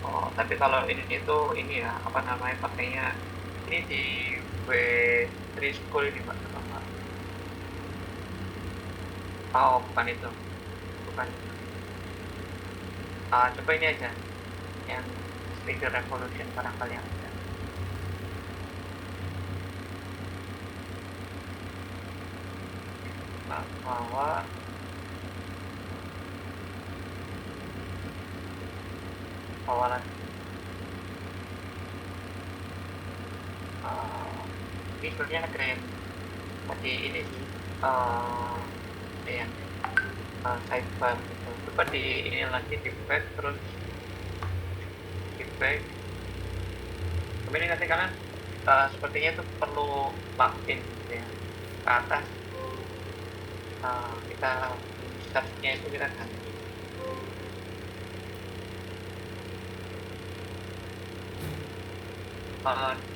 Oh, tapi kalau ini tuh ini ya, apa namanya, pakainya ini di W3 School ini, Mbak, atau enggak? Oh, bukan itu, bukan itu. Coba ini aja, yang Speaker Revolution barangkali yang ada. Bahwa awalan uh, ini sebenarnya ada yang tadi ini sih, ada yang sidebar gitu. Coba di ini lagi di back, terus di back. Kemudian nanti kalian sepertinya itu perlu login gitu ya ke atas. Kita search-nya itu kita ganti.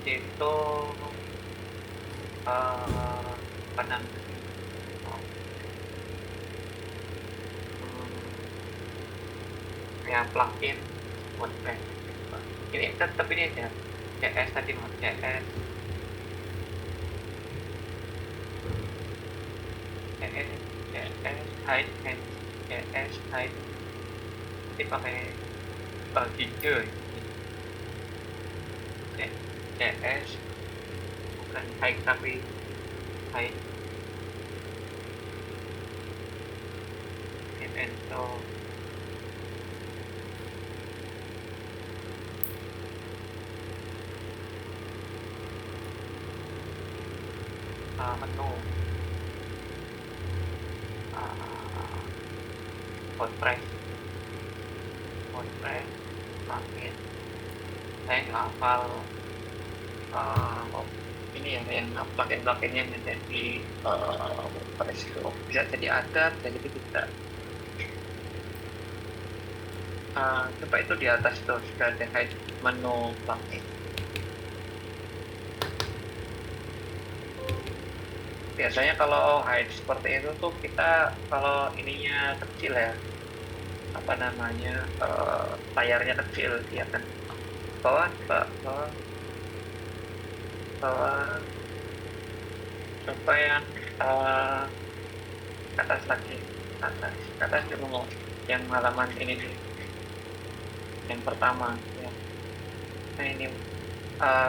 Di situ apa namanya, ya plugin WordPress. Ini tetap ini aja CS tadi, mau CS CS CS hide and CS hide, nanti pakai Giga ya. CS bukan hide tapi hide and install. Menu WordPress WordPress plugin. Saya nggak hafal ini ya, yang plugin yang ada di WordPress itu bisa jadi ada, bisa jadi tidak. Coba itu di atas tuh sudah ada hide menu plugin. Biasanya kalau hide seperti itu tuh kita kalau ininya kecil ya, apa namanya, layarnya kecil ya kan, bawah bawah bawah, coba yang ke atas lagi, ke atas dulu, yang halaman ini nih, yang pertama ya. Nah ini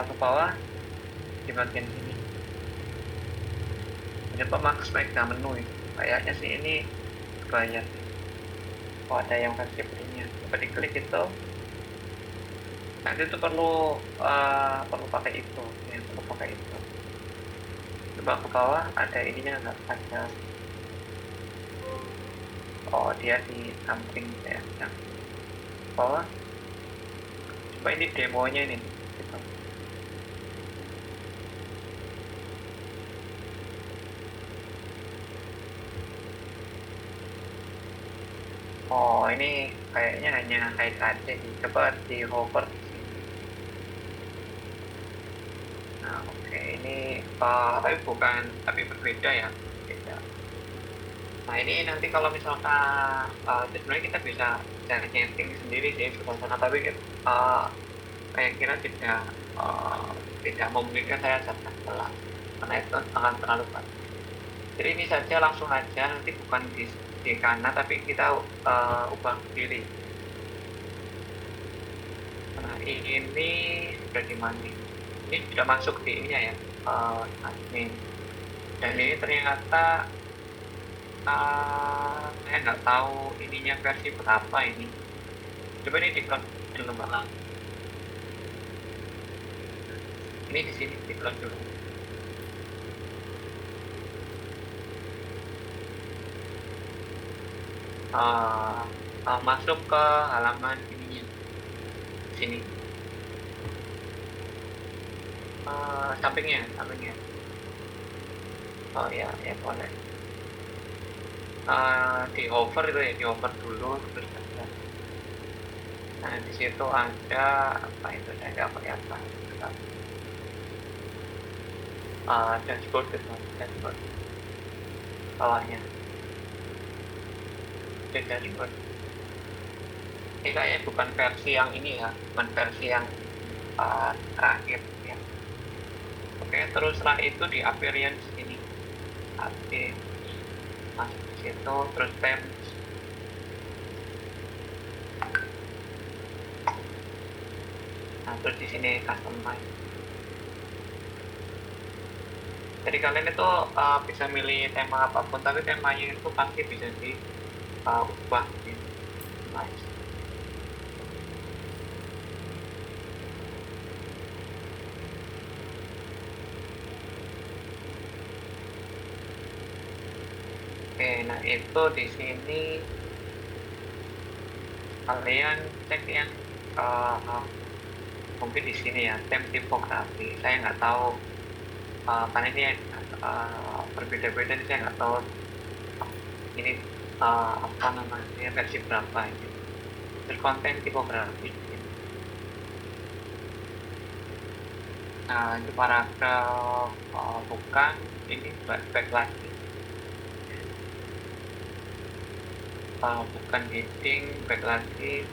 ke bawah di bagian sini coba Max Mega menu itu kayaknya sih ini bayar. Oh, ada yang versi premium, coba diklik itu. Nanti itu perlu pakai itu ya, perlu pakai itu. Coba ke bawah ada ininya nggak, ada. Oh, dia di samping ya, yang bawah. Coba ini demonya ini gitu. Oh, ini kayaknya hanya hide aja nih. Coba di hover di sini. Nah, oke, ini tapi bukan, tapi berbeda ya, beda. Nah, ini nanti kalau misalkan itu sebenarnya kita bisa cari setting sendiri sih sebelah sana, tapi saya kira tidak memungkinkan saya secara jelas karena itu akan terlalu banyak. Jadi ini saja langsung aja, nanti bukan di kanan tapi kita ubah ke kiri. Nah, ini sudah di mana? Ini sudah masuk di ininya ya, admin. Dan ini ternyata saya nggak tahu ininya versi berapa ini. Coba ini di-clone dulu, Mbak. Ini di sini di-clone dulu. Masuk ke halaman ininya sini, sampingnya. Oh ya, ya boleh. Di hover itu ya, di hover dulu terus ada. Nah, di situ ada apa itu, saya nggak kelihatan. Dashboard itu, dashboard bawahnya, di dashboard. Ini kayaknya bukan versi yang ini ya, bukan versi yang terakhir ya. Oke, terus setelah itu di appearance ini update masuk ke situ, terus temps. Nah, terus di sini customize. Jadi kalian itu bisa milih tema apapun, tapi temanya itu pasti bisa diubah. Nice. Oke, nah itu di sini kalian cek yang mungkin di sini ya, tem tipografi. Saya nggak tahu karena ini berbeda-beda, saya nggak tahu ini apa namanya versi berapa ini. Terus konten tipografi. Nah, itu paragraf bukan ini back lagi. Bukan heading, back lagi.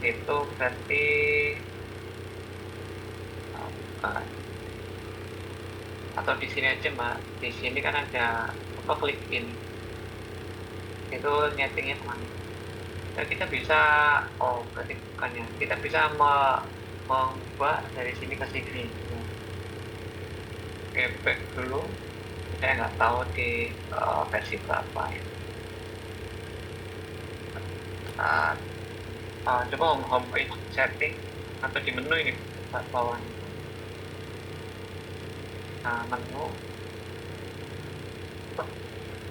Itu berarti bukan. Atau di sini aja, Mbak. Di sini kan ada apa, klik ini. Itu nyetingnya kemana? Nah, kita bisa, berarti bukan ya. Kita bisa mengubah dari sini ke sini. Oke, back dulu. Saya nggak tahu di versi berapa ya. Coba home page setting atau di menu ini bawah. Nah, menu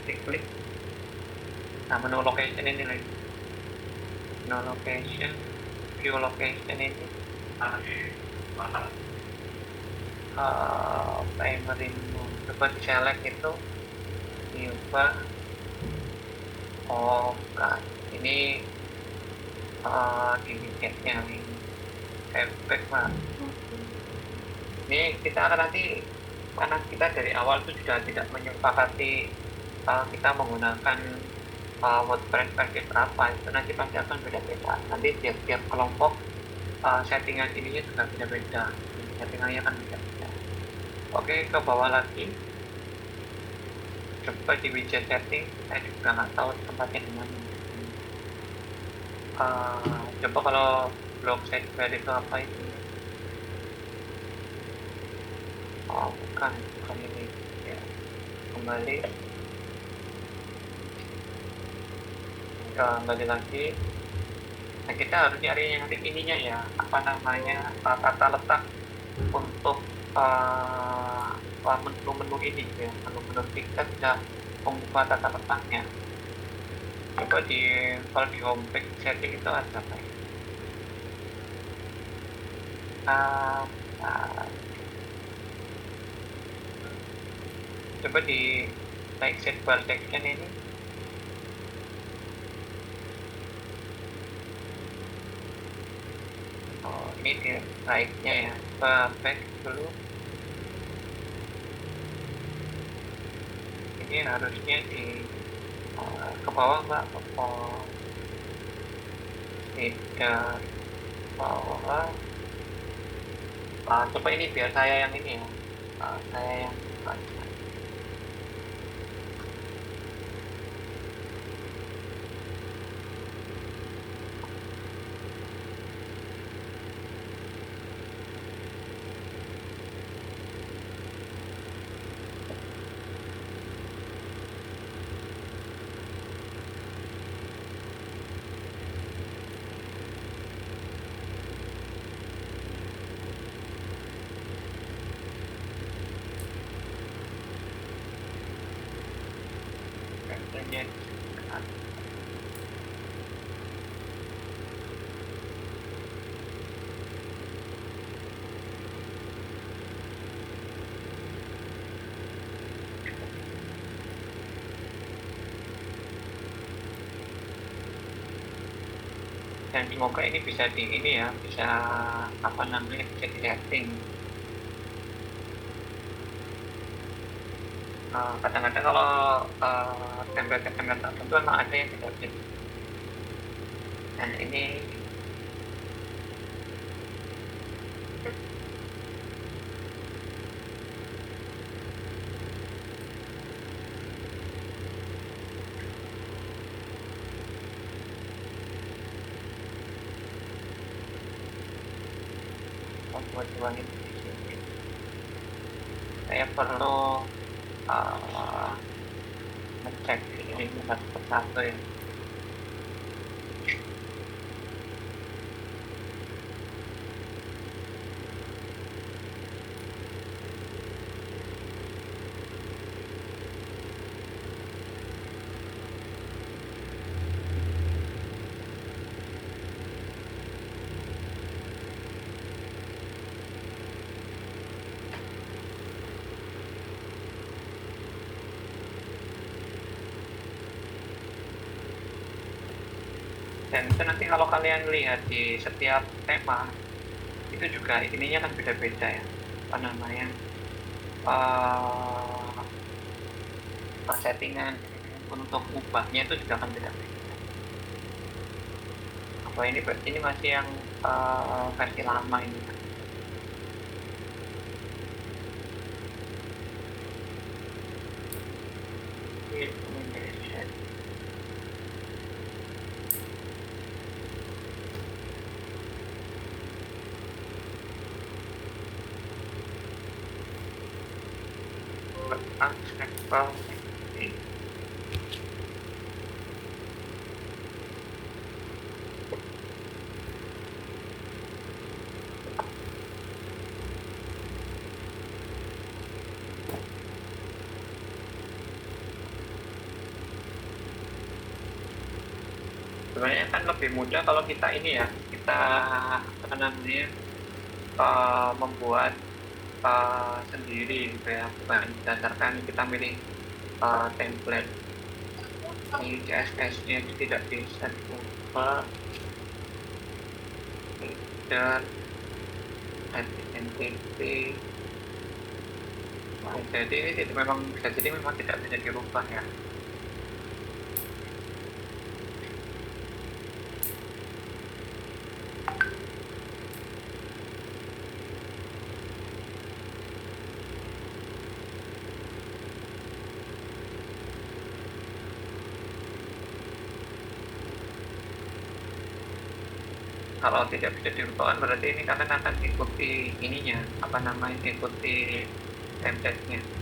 diklik. Nah, menu location ini lagi. Menu location, view location ini. Primary menu. Coba di select itu diubah. Bukan. Ini di widgetnya ini efek, Pak. Ini kita akan nanti, karena kita dari awal itu sudah tidak menyepakati kita menggunakan WordPress versi berapa, itu nanti pasti akan beda-beda. Nanti tiap kelompok settingan ininya juga beda-beda, settingannya akan beda-beda. Oke, ke bawah lagi, coba di widget setting. Saya juga nggak tahu tempatnya di mana. Coba kalau blog sidebar itu apa itu? Bukan ini ya. Kembali lagi. Nah, kita harus nyari yang ininya ya, apa namanya, tata letak untuk menu-menu ini ya, menu-menu kita bisa membuka tata letaknya. Coba kalau di homepage setting itu ada apa ya? Coba di like sidebar section ini. Ini di right-nya ya. Back dulu. Ini harusnya di ke bawah, Mbak. Tidak bawah. Coba ini biar saya yang ini ya. Saya yang baca. Contohnya dan semoga ini bisa di ini ya, bisa apa namanya, bisa di setting. Kadang-kadang kalau template tertentu memang ada yang tidak bisa. Dan ini buat itu di sini. Saya perlu ngecek ini satu persatu ya. Dan itu nanti kalau kalian lihat di setiap tema itu juga ininya kan beda-beda ya, apa namanya, settingan untuk ubahnya itu juga akan beda-beda. Apa ini masih yang versi lama ini. Recommendation. Unacceptable. Sebenarnya kan lebih mudah kalau kita ini ya, kita apa namanya, membuat sendiri gitu ya, bukan berdasarkan kita milih template. Ini CSS-nya itu tidak bisa diubah. Dan identity. Jadi ini memang bisa jadi memang tidak bisa dirubah ya. Kalau tidak bisa dirubah berarti ini kalian akan ikuti ininya, apa namanya, ikuti template-nya.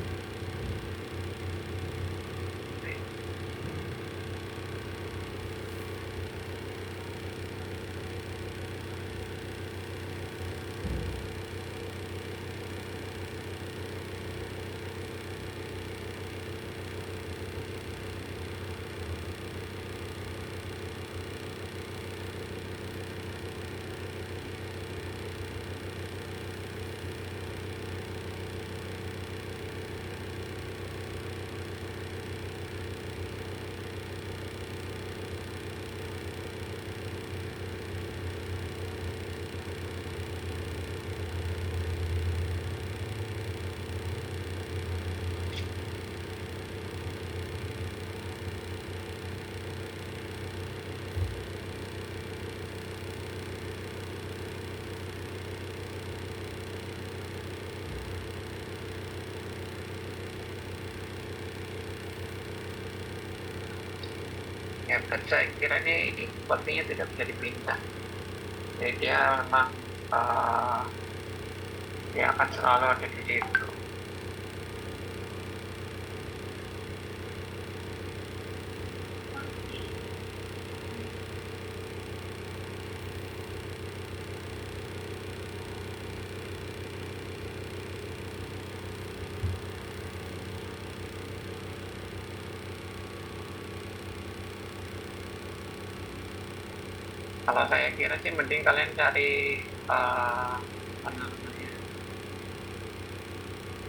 Ya, saya kira ini sepertinya tidak bisa dipindah. Jadi dia memang dia akan selalu ada di situ. Kalau saya kira sih mending kalian cari apa namanya.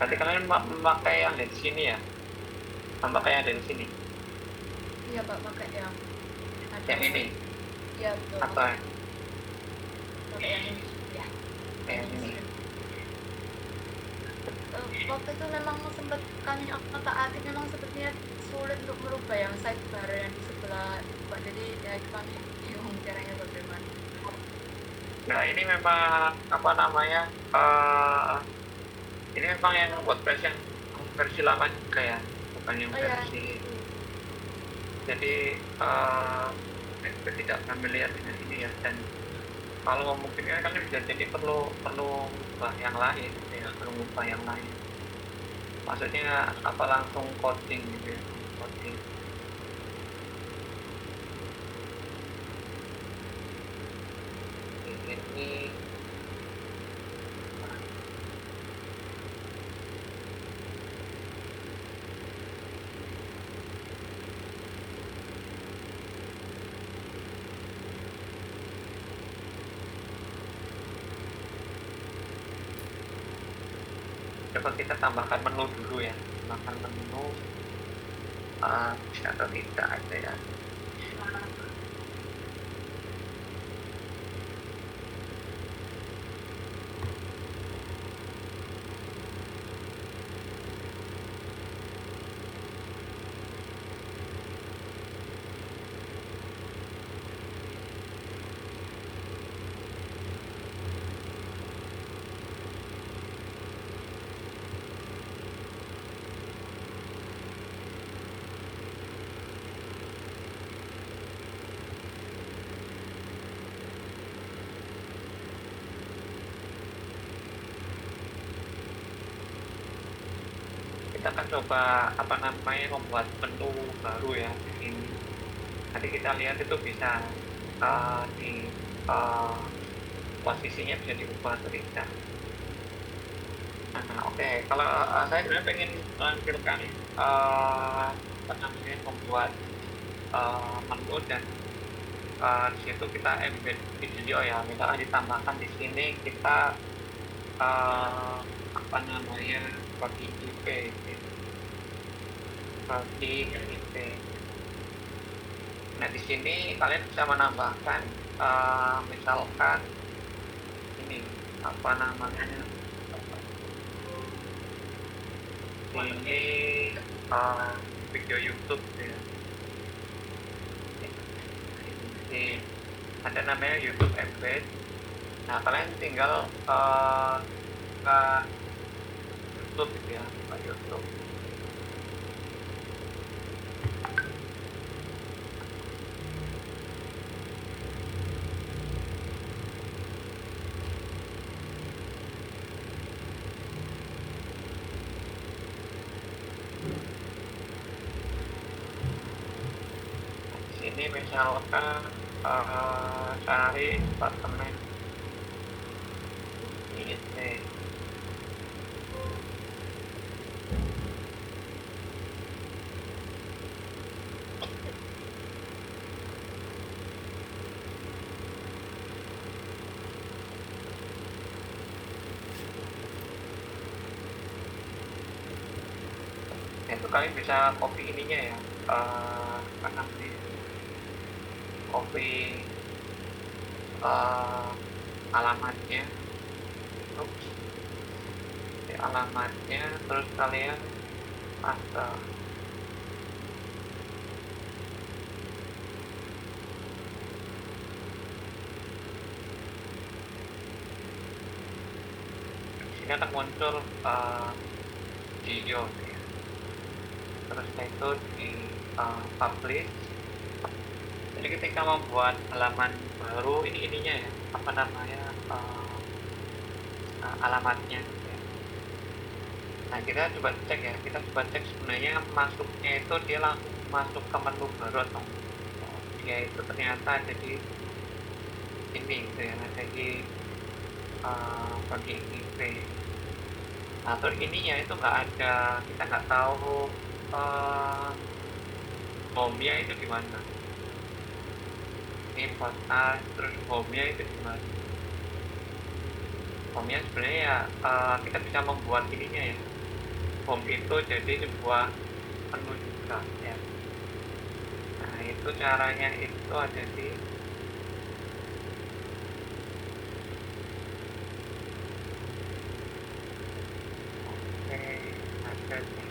Berarti kalian memakai yang dari sini ya? Memakai yang dari sini? Iya Pak, pakai yang ada. Yang ini? Iya betul. Atau Pakai yang ini ya. yang ini? Waktu itu memang sempat kami otak-atik memang sepertinya sulit untuk merubah yang sidebar yang di sebelah Pak, jadi ya kami bingung caranya bagaimana? Nah ini memang apa namanya ini memang yang WordPress yang versi lama juga ya, bukan yang Oh ya, versi. Jadi tidak familiar dengan ini ya, dan kalau memungkinkan kan bisa jadi perlu mengubah yang lain gitu ya, perlu mengubah yang lain. Maksudnya apa langsung coding gitu ya, coding. Ini coba kita tambahkan menu dulu ya, tambahkan menu bisa atau tidak ada ya. Kita akan coba apa namanya membuat menu baru ya ini. Nanti kita lihat itu bisa di posisinya bisa diubah atau tidak. Nah, oke. Kalau saya sebenarnya pengen menampilkan apa namanya membuat menu dan di situ kita embed video ya. Misalnya ditambahkan di sini kita apa namanya bagi IP, bagi IP. Nah di sini kalian bisa menambahkan misalkan ini apa namanya ini video YouTube ya. Ini ada namanya YouTube Embed. Nah kalian tinggal ke YouTube gitu ya, ke YouTube. Ini misalkan cari apartemen ini itu kalian bisa copy ininya ya, apa namanya copy alamatnya. Oops. Alamatnya terus kalian paste. Sini akan muncul video ya. Terus itu di publish. Jadi ketika membuat halaman baru ininya ya, apa namanya alamatnya ya. Nah kita coba cek ya, kita coba cek sebenarnya masuknya itu dia langsung masuk ke menu baru atau dia itu ternyata ada di ini gitu ya, ada di bagian IP. Nah terus ininya itu nggak ada, kita nggak tahu home-nya itu di mana. Ini podcast terus home-nya itu di mana. Home-nya sebenarnya ya kita bisa membuat ininya ya. Home itu jadi sebuah menu juga ya. Nah itu caranya itu ada di ada di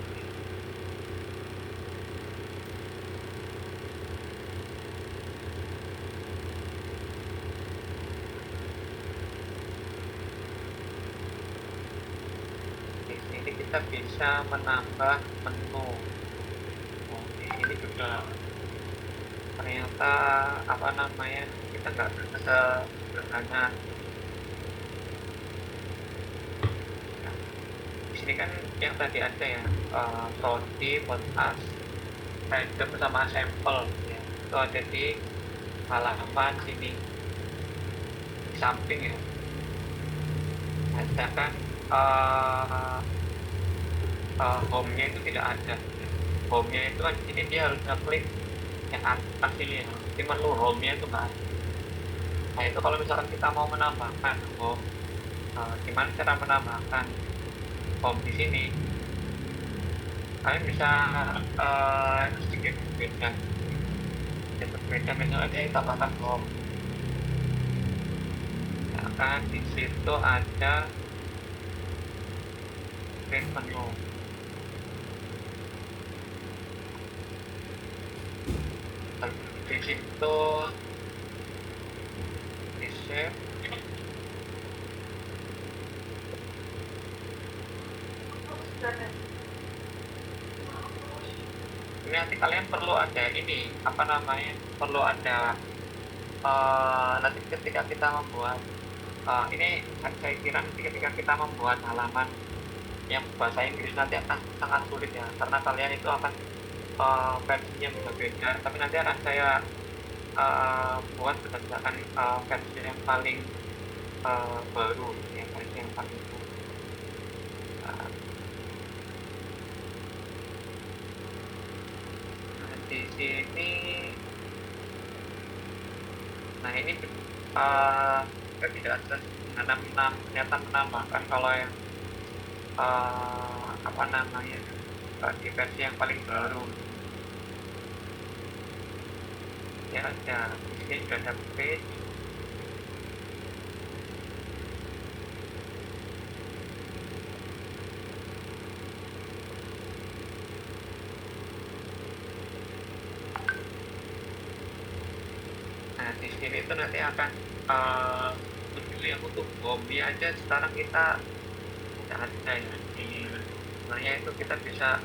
kita bisa menambah menu. Oke, ini juga ternyata apa namanya, kita nggak sederhana. Nah, di sini kan yang tadi ada ya, prodi, potas, random sama sampel ya. Itu ada di halaman sini di samping ya. Nah, sedangkan home-nya itu tidak ada. Home-nya itu kan di sini dia harus ngeklik yang atas ini ya. Di menu home-nya itu nggak ada. Nah itu kalau misalkan kita mau menambahkan home, gimana cara menambahkan home di sini? Kalian bisa sedikit berbeda. Sedikit berbeda, misalnya dia tambahkan home. Nah, kan di situ ada create menu. Di situ di save. Ini nanti kalian perlu ada ini, apa namanya, perlu ada nanti ketika kita membuat ini saya kira nanti ketika kita membuat halaman yang bahasa Inggris nanti akan sangat sulit ya, karena kalian itu akan versinya bisa beda, tapi nanti akan saya buat berdasarkan versi yang paling baru, ya, versi yang paling baru. Nah, di sini, nah ini kita tidak ternyata menambahkan kalau yang apa namanya, di versi yang paling baru ya. Ada di sini sudah ada page. Nah di sini itu nanti akan yang untuk hobi aja sekarang kita tidak ada ya. Sebenarnya itu kita bisa,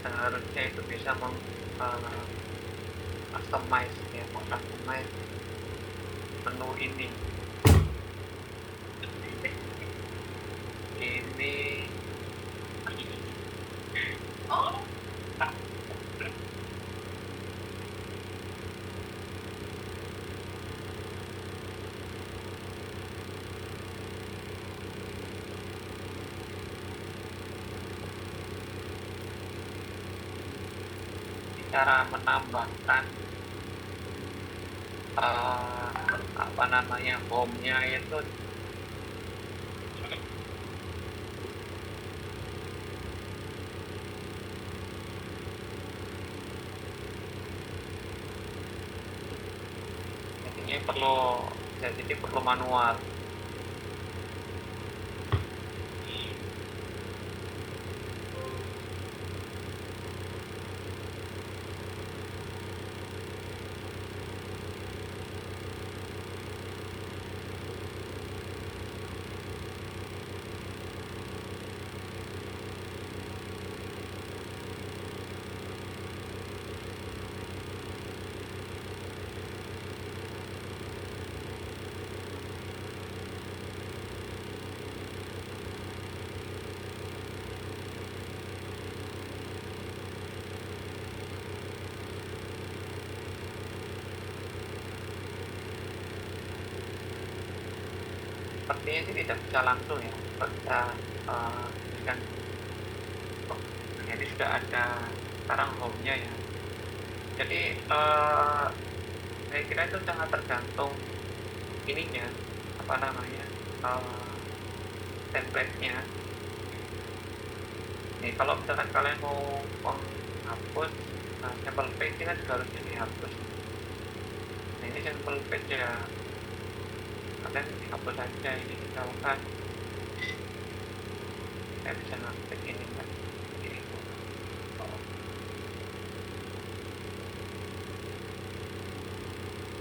seharusnya itu bisa customize ya, customize menu ini. Oh, cara menambahkan apa namanya, home-nya itu jadi perlu manual. Sepertinya sih tidak bisa langsung ya, bisa ini kan, jadi sudah ada sekarang home-nya ya. Jadi saya kira itu sangat tergantung ininya, apa namanya, template-nya. Nih kalau misalkan kalian mau menghapus sampel page ini kan juga harusnya dihapus. Nah ini sampel page ya, kalian hapus saja ini, misalkan saya bisa ngetik ini kan, ini.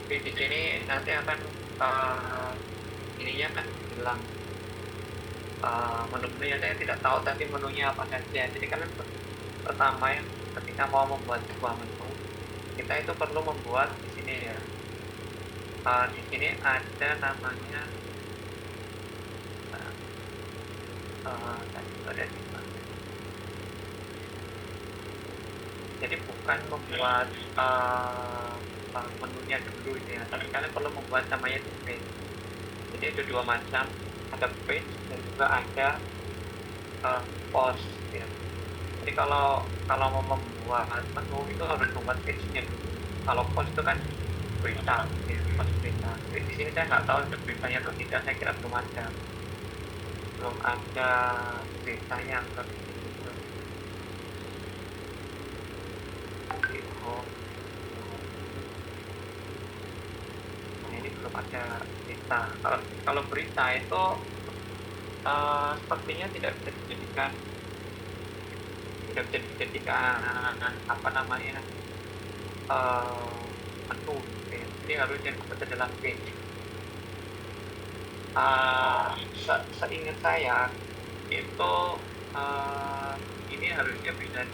Tapi di sini nanti akan ininya kan hilang. menu-menu yang saya tidak tahu tadi menunya apa saja. Jadi kalian pertama yang ketika mau membuat sebuah menu, kita itu perlu membuat di sini ya. Di sini ada namanya tadi itu ada di mana? Jadi bukan membuat menunya dulu ya, tapi kalian perlu membuat namanya itu page. Jadi ada dua macam, ada page dan juga ada post ya. Jadi kalau mau membuat menu itu harus membuat page-nya dulu. Kalau post itu kan berita, ya, post berita. Jadi di sini saya nggak tahu ada beritanya atau tidak, saya kira belum ada beritanya seperti itu. Nah ini belum ada berita. Kalau berita itu sepertinya tidak bisa dijadikan apa namanya menu ya. Jadi harus yang ada dalam page. Seingat saya itu ini harusnya bisa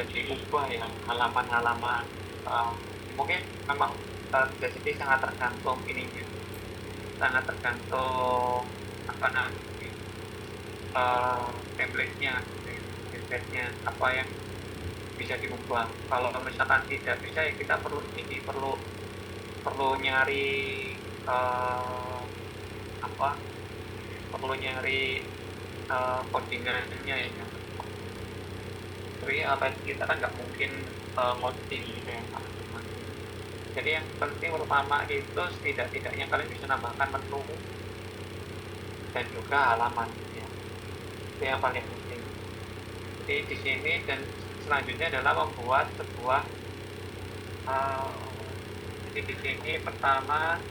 diubah ya halaman-halaman. Mungkin memang bisa jadi sangat tergantung ininya, sangat tergantung apa namanya template-nya, template-nya apa yang bisa diubah. Kalau misalkan tidak bisa ya kita perlu nyari codingannya ya. Tapi apa kita kan nggak mungkin ngoding gitu ya. Jadi yang penting pertama itu setidaknya kalian bisa nambahkan menu dan juga halaman ya. Itu yang paling penting. Jadi di sini dan selanjutnya adalah membuat sebuah jadi di sini pertama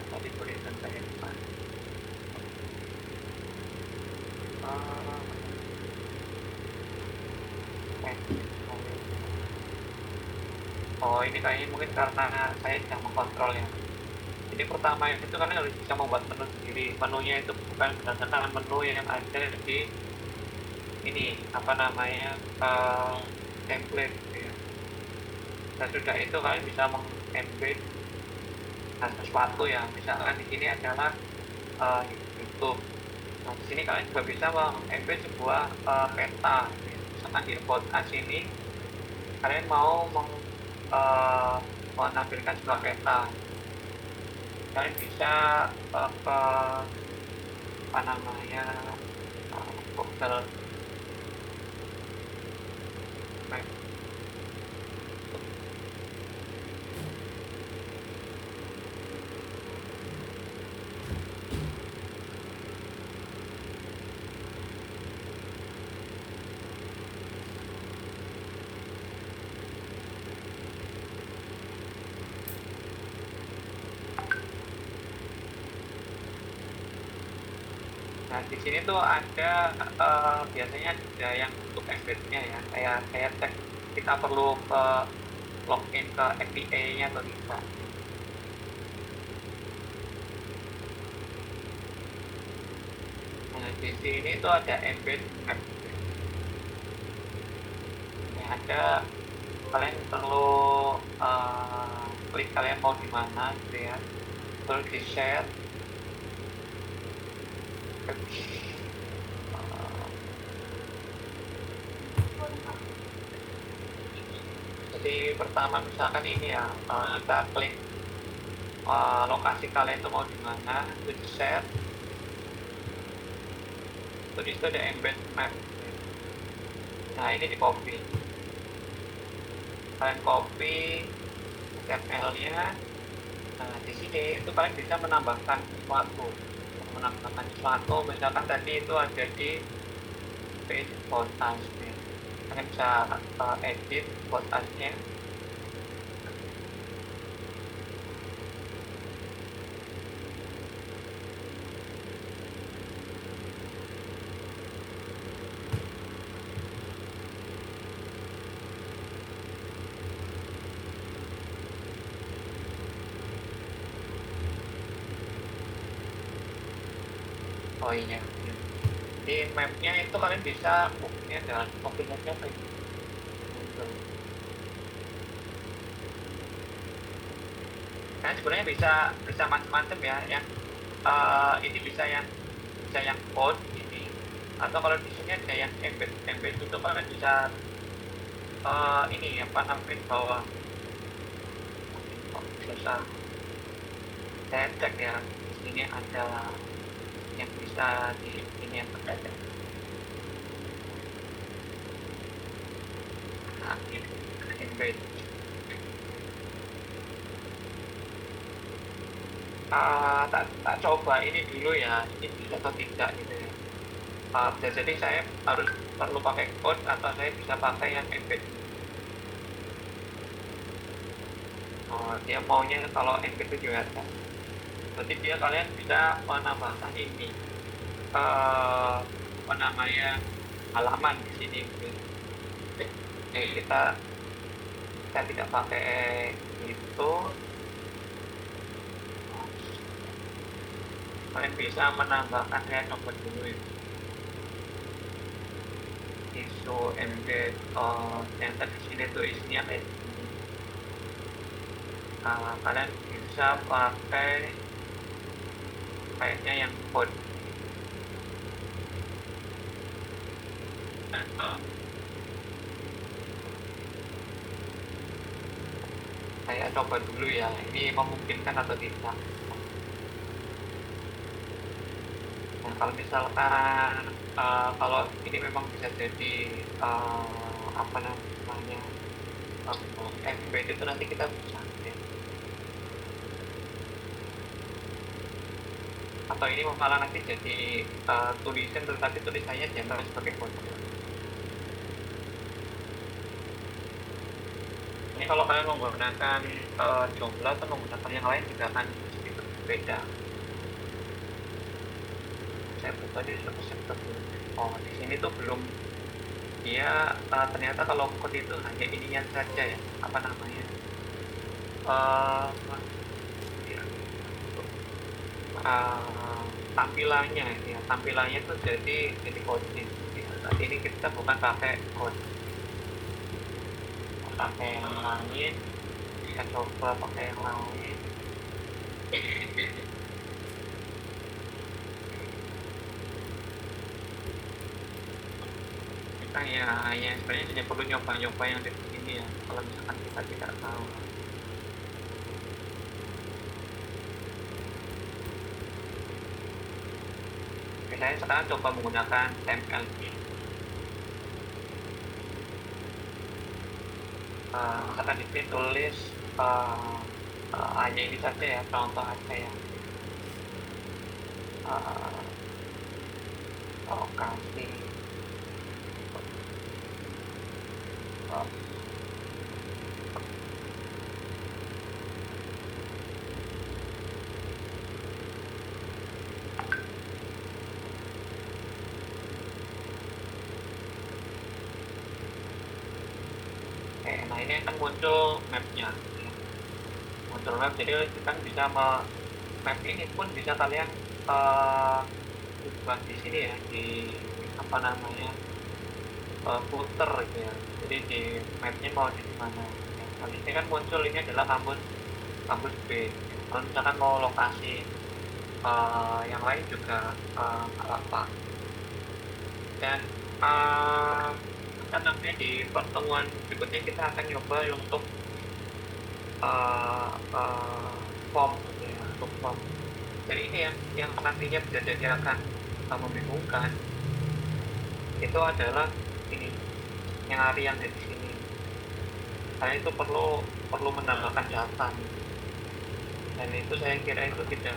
tadi tulisan saya di mana? Oh ini kayaknya mungkin karena saya tidak mengkontrol ya. Jadi pertama itu kan harus bisa membuat menu sendiri. Menunya itu bukan berdasarkan menu yang ada di ini apa namanya template ya. Dan sudah itu kalian bisa meng-embed sesuatu ya. Misalkan di sini adalah YouTube. Nah, di sini kalian juga bisa meng-embed sebuah peta. Ya. Misalkan di podcast ini kalian mau menampilkan sebuah peta. Kalian bisa ke apa namanya Google Map. Nah di sini tuh ada biasanya ada yang untuk embednya ya. Kayak cek kita perlu login ke API-nya atau tidak. Nah di sini tuh ada embed map. Ini ada kalian perlu klik kalian mau di mana gitu ya. Terus di share. Jadi pertama misalkan ini ya kita klik lokasi kalian itu mau di mana, itu di share, terus di situ ada embed map. Nah ini di copy, kalian copy XML-nya. Nah di sini itu kalian bisa menambahkan sesuatu, misalkan tadi itu ada di page podcast nih. Kalian bisa edit podcastnya. Oh iya, iya. Di mapnya itu kalian bisa ini ada mobil mapnya apa ini? Muncul. Nah sebenarnya bisa macam-macam ya. Yang ini bisa yang code ini, atau kalau di sini ada yang embed itu kalian bisa ini apa namanya bawah kok susah. Saya cek ya di sini ada yang bisa di ini yang terkait. Nah, ini embed. Tak coba ini dulu ya, ini bisa atau tidak gitu ya. Jadi saya perlu pakai code atau saya bisa pakai yang embed. Oh, dia maunya kalau embed itu juga kan. Berarti dia kalian bisa menambahkan ini apa namanya halaman di sini. Kita tidak pakai itu, kalian bisa menambahkan saya coba dulu ya. Isu embed yang tadi sini tuh isinya kayak gini. Kalian bisa pakai kayaknya yang code. Saya coba dulu ya, ini memungkinkan atau tidak. Nah, kalau misalkan kalau ini memang bisa jadi apa namanya embed itu nanti kita bisa ya. Atau ini malah nanti jadi tulisan tetapi tulisannya jangan sebagai kode. Ini kalau kalian menggunakan Joomla atau menggunakan yang lain juga akan sedikit berbeda. Saya buka di sektor dulu. Oh, di sini tuh belum, dia ternyata kalau code itu hanya ininya saja ya, apa namanya ya, tampilannya ya, tampilannya itu jadi coding ya. Saat ini kita bukan pakai code, pakai yang lain, kita coba pakai yang lain. Kita ya sebenarnya hanya perlu nyoba-nyoba yang di sini ya, kalau misalkan kita tidak tahu. Saya sekarang coba menggunakan TML. Misalkan di sini tulis hanya ini saja ya, contoh aja ya. Lokasi nah ini akan muncul mapnya, muncul map. Jadi kita bisa map ini pun bisa kalian ubah di sini ya, di apa namanya footer gitu ya. Jadi di mapnya mau di mana ya. Kali ini kan muncul ini adalah kampus B. Kalau misalkan mau lokasi yang lain juga nggak apa. Dan namanya di pertemuan berikutnya kita akan nyoba untuk form ya, untuk form. Jadi ini yang nantinya bisa jadi akan membingungkan itu adalah ini yang hari yang ada di sini, karena itu perlu menambahkan data dan itu saya kira itu tidak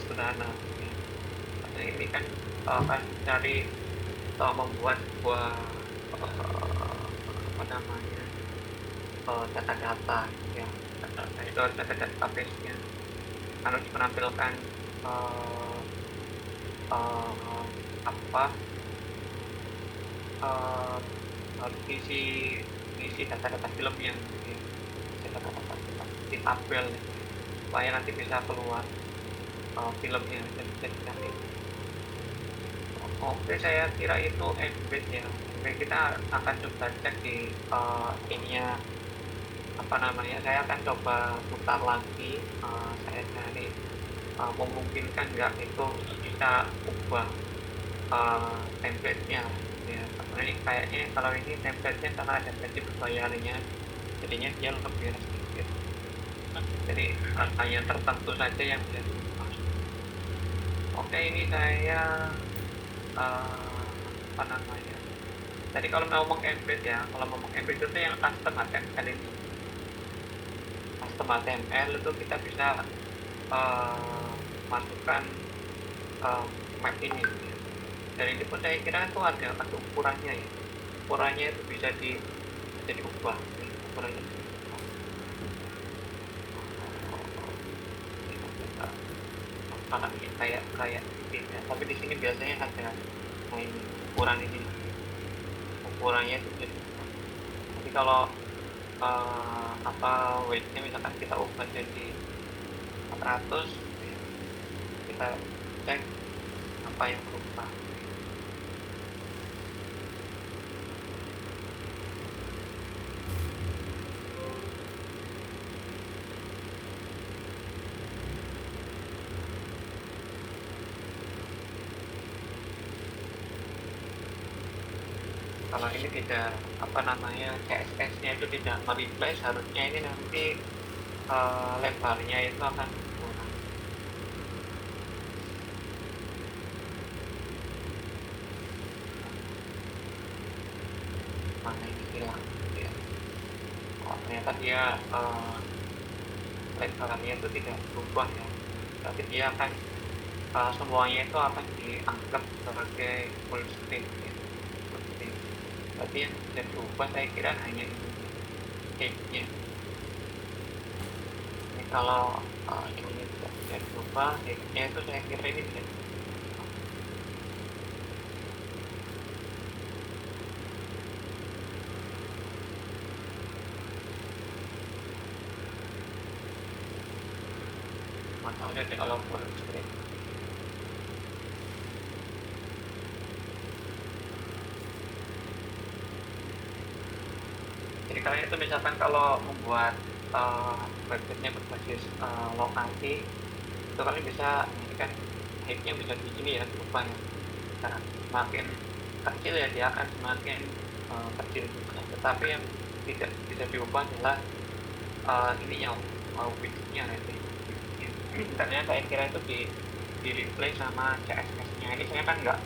sederhana ya. Karena ini kan akan cari membuat sebuah apa namanya data-data ya, data itu harus ada database-nya, harus menampilkan apa harus isi data-data filmnya ya. Data-data di tabel supaya nanti bisa keluar filmnya dan bisa dicari. Oke, saya kira itu embed ya. Oke, kita akan coba cek di ininya apa namanya. Saya akan coba putar lagi. Saya cari memungkinkan nggak itu bisa ubah template-nya. Ya, karena ini kayaknya kalau ini template-nya karena ada gaji berbayarnya, jadinya dia lebih restricted. Jadi hanya tertentu saja yang bisa diubah. Oke, ini saya apa namanya? Tadi kalau mau ngomong embed ya, kalau ngomong embed itu yang custom HTML itu. Custom HTML itu kita bisa masukkan map ini. Dan ini pun saya kira itu ada ukurannya ya. Ukurannya itu bisa diubah. Ini ukurannya. Akan kayak tidak. Tapi di sini biasanya ada ini ukuran ini. Ukurannya itu jadi. Tapi kalau weight-nya misalkan kita ubah jadi 400, kita cek apa yang berubah. Kalau ini tidak apa namanya CSS-nya itu tidak mereplace, harusnya ini nanti lebarnya itu akan kurang. Mana ini hilang ya. Oh, ternyata dia lebarnya itu tidak berubah ya, tapi dia akan semuanya itu akan dianggap sebagai full screen ya. Tapi yang bisa diubah saya kira hanya ini shape-nya. Ini kalau ini tidak bisa diubah, shape-nya itu saya kira ini bisa diubah. Masalahnya ada kalau full screen. Jadi kalian itu misalkan kalau membuat website-nya berbasis lokasi, itu kalian bisa ini kan height-nya bisa di sini ya, diubah ya. Nah, semakin kecil ya dia akan semakin kecil juga. Tetapi yang tidak bisa diubah adalah ininya width-nya nanti. Karena saya kira itu di replace sama CSS-nya. Ini saya kan nggak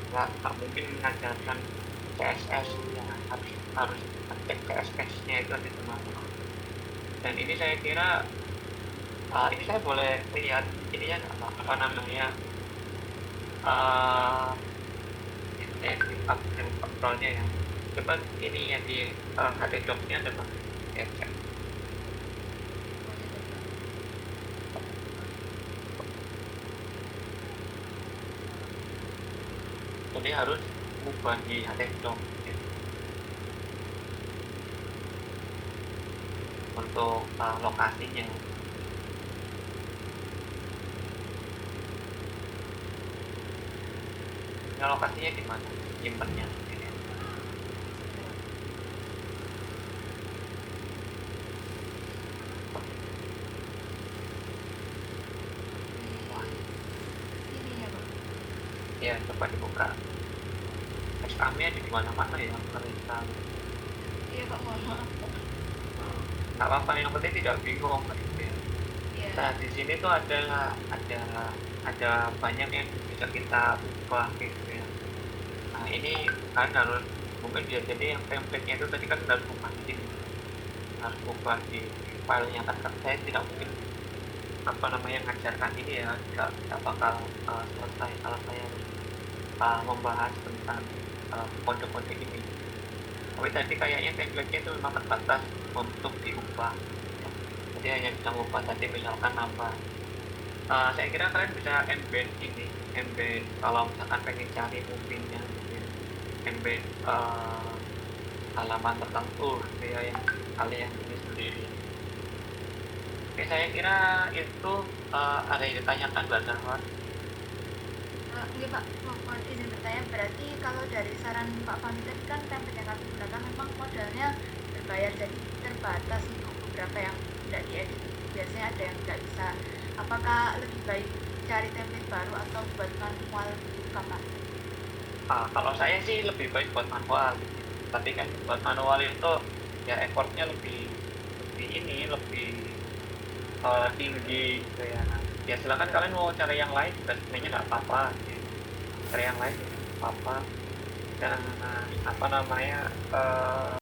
mungkin mengajarkan CSS yang harus cek CSS-nya itu ada di mana. Dan ini saya kira ini saya boleh lihat ininya apa namanya kontrolnya ya. Coba ini yang di HTDocs-nya coba ya cek. Jadi harus ubah di HTDocs ya. Untuk lokasinya. Ini lokasinya di mana? Simpennya. Ya, coba dibuka. Kami ada di mana-mana ya, ngeri sekali. Iya Pak, mohon maaf. Nggak apa-apa, yang penting tidak bingung gitu ya. Iya. Nah, di sini tuh ada banyak yang bisa kita ubah gitu ya. Nah, ini kan harus mungkin bisa jadi yang template-nya itu tadi kan harus ubah di sini. Harus ubah di filenya kan saya tidak mungkin apa namanya ngajarkan ini ya, tidak bakal selesai kalau saya harus membahas tentang kode-kode ini. Tapi tadi kayaknya template-nya itu memang terbatas untuk diubah. Jadi hanya bisa mengubah tadi misalkan nambah. Saya kira kalian bisa embed ini, embed kalau misalkan pengen cari movie-nya, gitu ya. Embed halaman tertentu gitu ya yang kalian tulis sendiri. Oke, saya kira itu ada yang ditanyakan Mbak Zahra. Enggak Pak, mohon izin bertanya, berarti kalau dari saran Pak Fahmi tadi kan template yang kami gunakan memang modalnya berbayar, jadi terbatas untuk beberapa yang tidak diedit. Biasanya ada yang tidak bisa. Apakah lebih baik cari template baru atau buat manual gitu, Pak? Kalau saya sih lebih baik buat manual, tapi kan buat manual itu ya effortnya lebih tinggi gitu ya. Ya silakan kalian mau cari yang lain juga sebenarnya nggak apa-apa, gitu. Cari yang lain nggak apa-apa. Dan apa namanya